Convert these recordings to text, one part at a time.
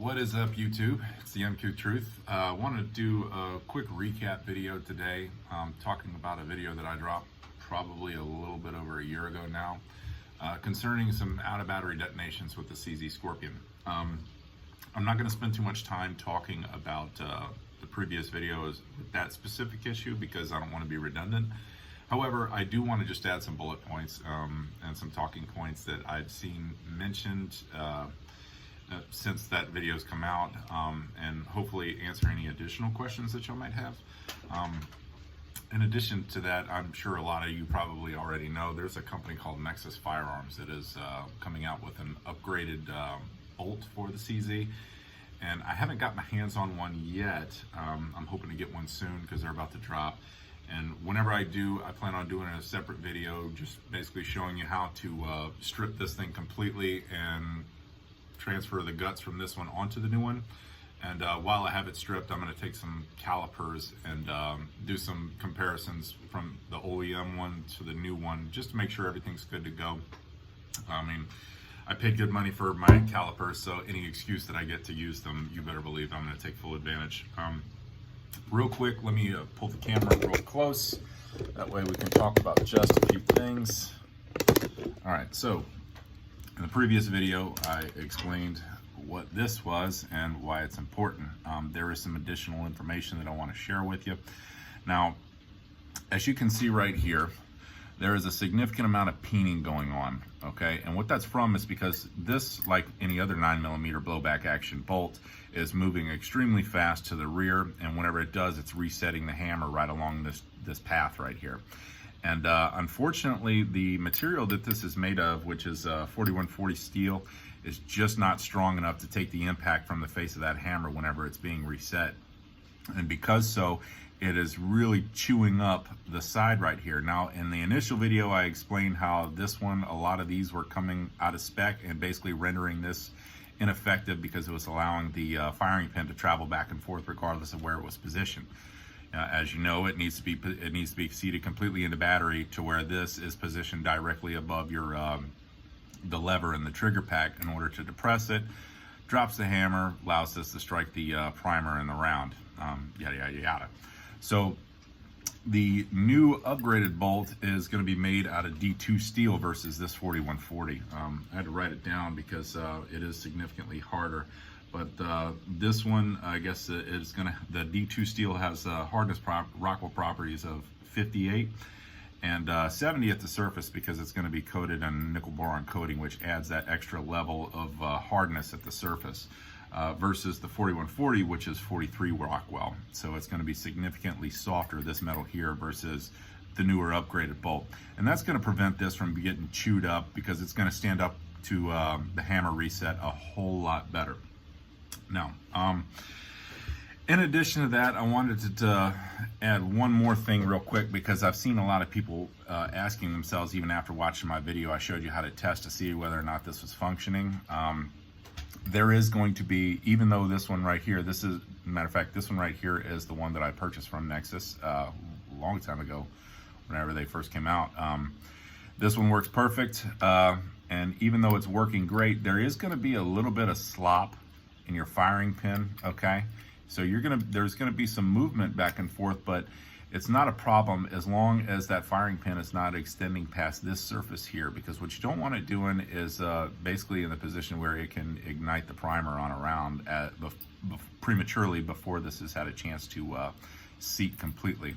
What is up, YouTube? It's the MQ Truth. I want to do a quick recap video today, talking about a video that I dropped probably a little bit over a year ago now, concerning some out-of-battery detonations with the CZ Scorpion. I'm not going to spend too much time talking about the previous videos with that specific issue because I don't want to be redundant. However, I do want to just add some bullet points and some talking points that I've seen mentioned since that video's come out, and hopefully answer any additional questions that you might have. In addition to that, I'm sure a lot of you probably already know there's a company called Nexus Firearms that is coming out with an upgraded bolt for the CZ, and I haven't got my hands on one yet. I'm hoping to get one soon because they're about to drop. And whenever I do, I plan on doing a separate video just basically showing you how to strip this thing completely and transfer the guts from this one onto the new one. And while I have it stripped, I'm going to take some calipers and do some comparisons from the OEM one to the new one just to make sure everything's good to go. I mean, I paid good money for my calipers, so any excuse that I get to use them, you better believe I'm going to take full advantage. Real quick, let me pull the camera real close. That way we can talk about just a few things. All right, so in the previous video, I explained what this was and why it's important. There is some additional information that I want to share with you. Now, as you can see right here, there is a significant amount of peening going on, okay? And what that's from is because this, like any other 9mm blowback action bolt, is moving extremely fast to the rear, and whenever it does, it's resetting the hammer right along this path right here. And unfortunately, the material that this is made of, which is 4140 steel, is just not strong enough to take the impact from the face of that hammer whenever it's being reset. And because so, it is really chewing up the side right here. Now, in the initial video, I explained how this one, a lot of these were coming out of spec and basically rendering this ineffective because it was allowing the firing pin to travel back and forth regardless of where it was positioned. As you know, it needs to be seated completely in the battery to where this is positioned directly above your the lever in the trigger pack in order to depress it. Drops the hammer, allows this to strike the primer in the round. Yada yada yada. So the new upgraded bolt is going to be made out of D2 steel versus this 4140. I had to write it down because it is significantly harder. But this one, I guess, is the D2 steel has hardness Rockwell properties of 58 and 70 at the surface because it's going to be coated in nickel boron coating, which adds that extra level of hardness at the surface versus the 4140, which is 43 Rockwell. So it's going to be significantly softer, this metal here, versus the newer upgraded bolt. And that's going to prevent this from getting chewed up because it's going to stand up to the hammer reset a whole lot better. Now, in addition to that, I wanted to add one more thing real quick because I've seen a lot of people asking themselves, even after watching my video, I showed you how to test to see whether or not this was functioning. There is going to be, even though this one right here, this is, matter of fact, this one right here is the one that I purchased from Nexus a long time ago, whenever they first came out. This one works perfect, and even though it's working great, there is going to be a little bit of slop in your firing pin, okay? So there's gonna be some movement back and forth, but it's not a problem as long as that firing pin is not extending past this surface here, because what you don't want it doing is basically in the position where it can ignite the primer on a round prematurely before this has had a chance to seat completely.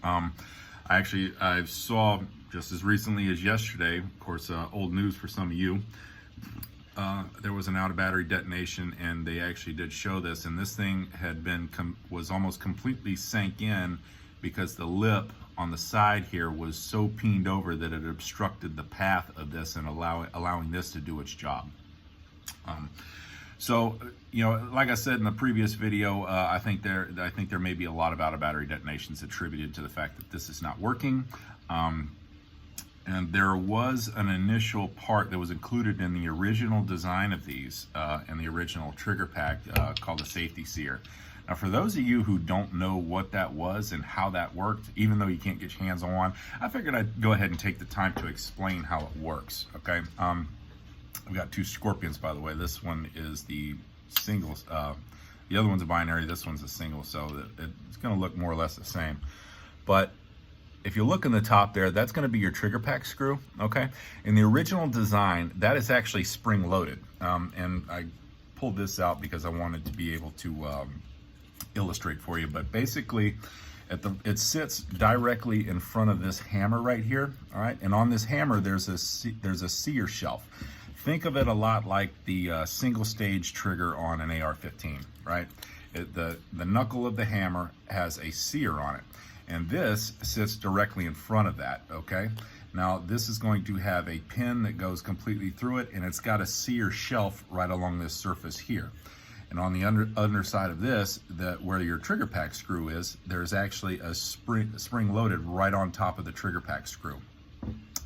I saw just as recently as yesterday, of course, old news for some of you, there was an out-of-battery detonation, and they actually did show this, and this thing was almost completely sank in because the lip on the side here was so peened over that it obstructed the path of this and allowing this to do its job. So, you know, like I said in the previous video, I think there may be a lot of out-of-battery detonations attributed to the fact that this is not working. And there was an initial part that was included in the original design of these, and the original trigger pack called the safety sear. Now, for those of you who don't know what that was and how that worked, even though you can't get your hands on one, I figured I'd go ahead and take the time to explain how it works, okay? We've got two Scorpions, by the way. This one is the single. The other one's a binary, this one's a single, so it's going to look more or less the same. But if you look in the top there, that's going to be your trigger pack screw, okay? In the original design, that is actually spring loaded. And I pulled this out because I wanted to be able to illustrate for you. But basically, it sits directly in front of this hammer right here, all right? And on this hammer, there's a sear shelf. Think of it a lot like the single stage trigger on an AR-15, right? The knuckle of the hammer has a sear on it, and this sits directly in front of that, okay? Now, this is going to have a pin that goes completely through it, and it's got a sear shelf right along this surface here. And on the underside of this, where your trigger pack screw is, there's actually a spring loaded right on top of the trigger pack screw.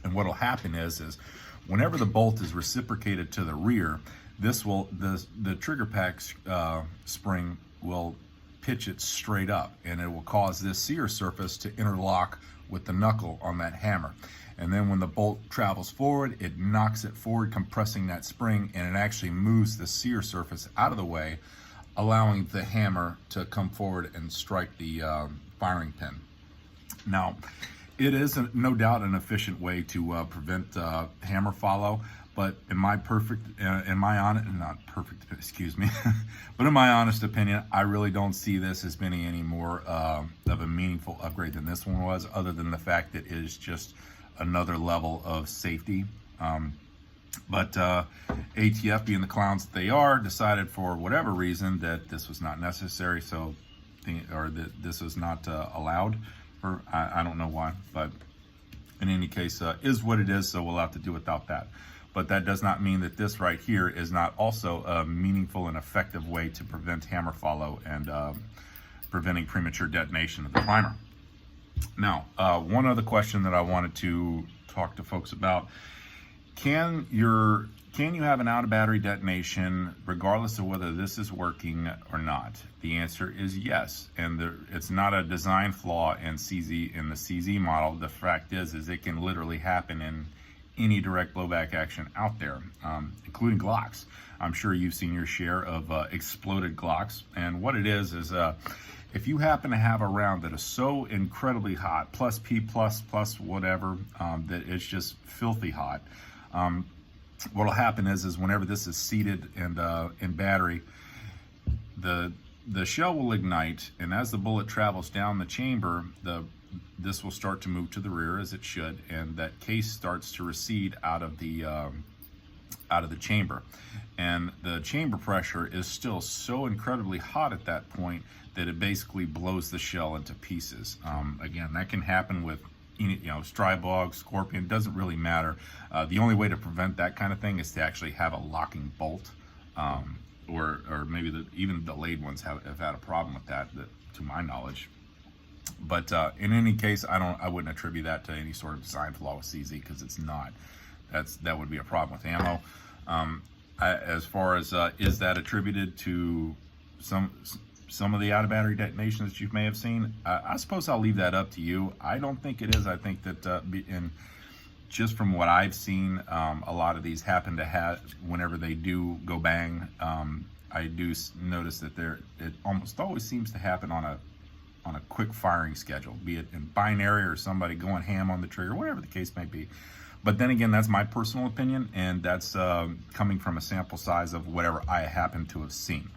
And what'll happen is whenever the bolt is reciprocated to the rear, the trigger pack spring will pitch it straight up, and it will cause this sear surface to interlock with the knuckle on that hammer. And then when the bolt travels forward, it knocks it forward, compressing that spring, and it actually moves the sear surface out of the way, allowing the hammer to come forward and strike the firing pin. Now, it is no doubt an efficient way to prevent hammer follow, but in my honest opinion, I really don't see this as being any more of a meaningful upgrade than this one was, other than the fact that it is just another level of safety. But ATF, being the clowns that they are, decided for whatever reason that this was not necessary, or that this was not allowed. I don't know why, but in any case, is what it is, so we'll have to do without that. But that does not mean that this right here is not also a meaningful and effective way to prevent hammer follow and preventing premature detonation of the primer. Now, one other question that I wanted to talk to folks about: Can you have an out of battery detonation regardless of whether this is working or not? The answer is yes, and it's not a design flaw in the CZ model. The fact is it can literally happen in any direct blowback action out there, including Glocks. I'm sure you've seen your share of exploded Glocks, and what it is if you happen to have a round that is so incredibly hot, plus P plus whatever, that it's just filthy hot, what'll happen is whenever this is seated and in battery, the shell will ignite, and as the bullet travels down the chamber, this will start to move to the rear, as it should, and that case starts to recede out of the chamber, and the chamber pressure is still so incredibly hot at that point that it basically blows the shell into pieces. Again, that can happen with Strybog, Scorpion, doesn't really matter. The only way to prevent that kind of thing is to actually have a locking bolt, or maybe even the delayed ones have had a problem with that, to my knowledge. But in any case, I wouldn't attribute that to any sort of design flaw with CZ, because it's not. That would be a problem with ammo. As far as is that attributed to some of the out of battery detonations that you may have seen, I suppose I'll leave that up to you. I don't think it is. I think that just from what I've seen, a lot of these happen to have, whenever they do go bang, I do notice that it almost always seems to happen on a quick firing schedule, be it in binary or somebody going ham on the trigger, whatever the case may be. But then again, that's my personal opinion, and that's coming from a sample size of whatever I happen to have seen.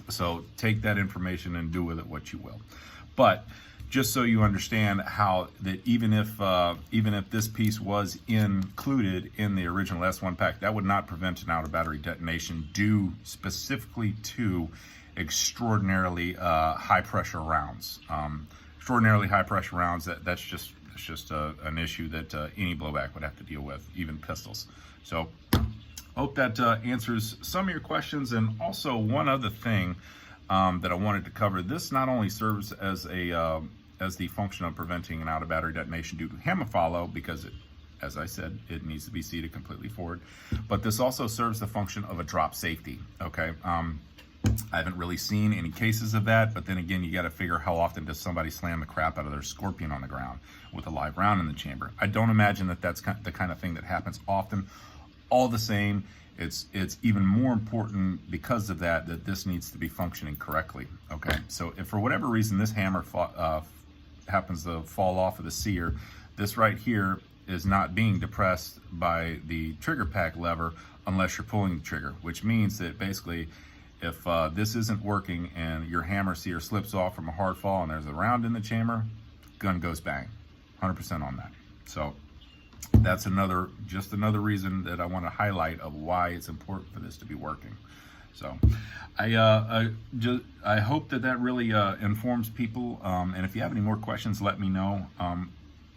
So take that information and do with it what you will. But just so you understand how that even if this piece was included in the original S1 pack, that would not prevent an out of battery detonation due specifically to extraordinarily high pressure rounds. Extraordinarily high pressure rounds, that's just an issue that any blowback would have to deal with, even pistols. So hope that answers some of your questions. And also one other thing that I wanted to cover. This not only serves as the function of preventing an out of battery detonation due to hammer follow, because as I said, it needs to be seated completely forward, but this also serves the function of a drop safety. Okay. I haven't really seen any cases of that, but then again, you got to figure how often does somebody slam the crap out of their Scorpion on the ground with a live round in the chamber. I don't imagine that that's the kind of thing that happens often. All the same, it's even more important because of that this needs to be functioning correctly. Okay, so if for whatever reason this hammer happens to fall off of the sear, this right here is not being depressed by the trigger pack lever unless you're pulling the trigger, which means that basically if this isn't working and your hammer sear slips off from a hard fall and there's a round in the chamber, gun goes bang, 100% on that. So that's just another reason that I want to highlight of why it's important for this to be working. So I hope that really informs people. And if you have any more questions, let me know.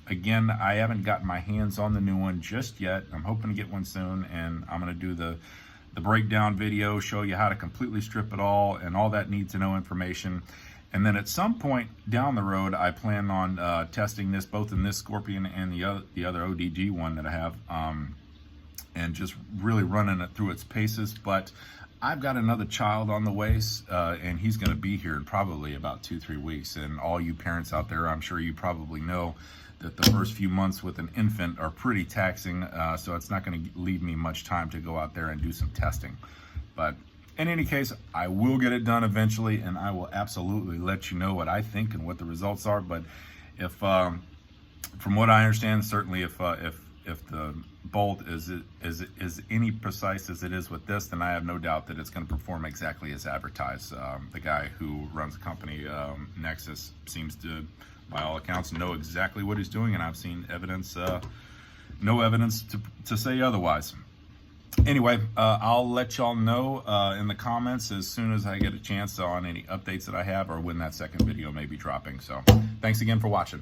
Again, I haven't gotten my hands on the new one just yet. I'm hoping to get one soon, and I'm going to do the breakdown video, show you how to completely strip it all and all that need to know information. And then at some point down the road, I plan on testing this both in this Scorpion and the other ODG one that I have, and just really running it through its paces. But I've got another child on the way, and he's going to be here in probably about 2-3 weeks. And all you parents out there, I'm sure you probably know that the first few months with an infant are pretty taxing, so it's not going to leave me much time to go out there and do some testing. But in any case, I will get it done eventually, and I will absolutely let you know what I think and what the results are. But if, from what I understand, certainly if the bolt is any precise as it is with this, then I have no doubt that it's going to perform exactly as advertised. The guy who runs the company, Nexus, seems to, by all accounts, know exactly what he's doing, and I've seen evidence, no evidence to say otherwise. Anyway, I'll let y'all know in the comments as soon as I get a chance on any updates that I have or when that second video may be dropping. So thanks again for watching.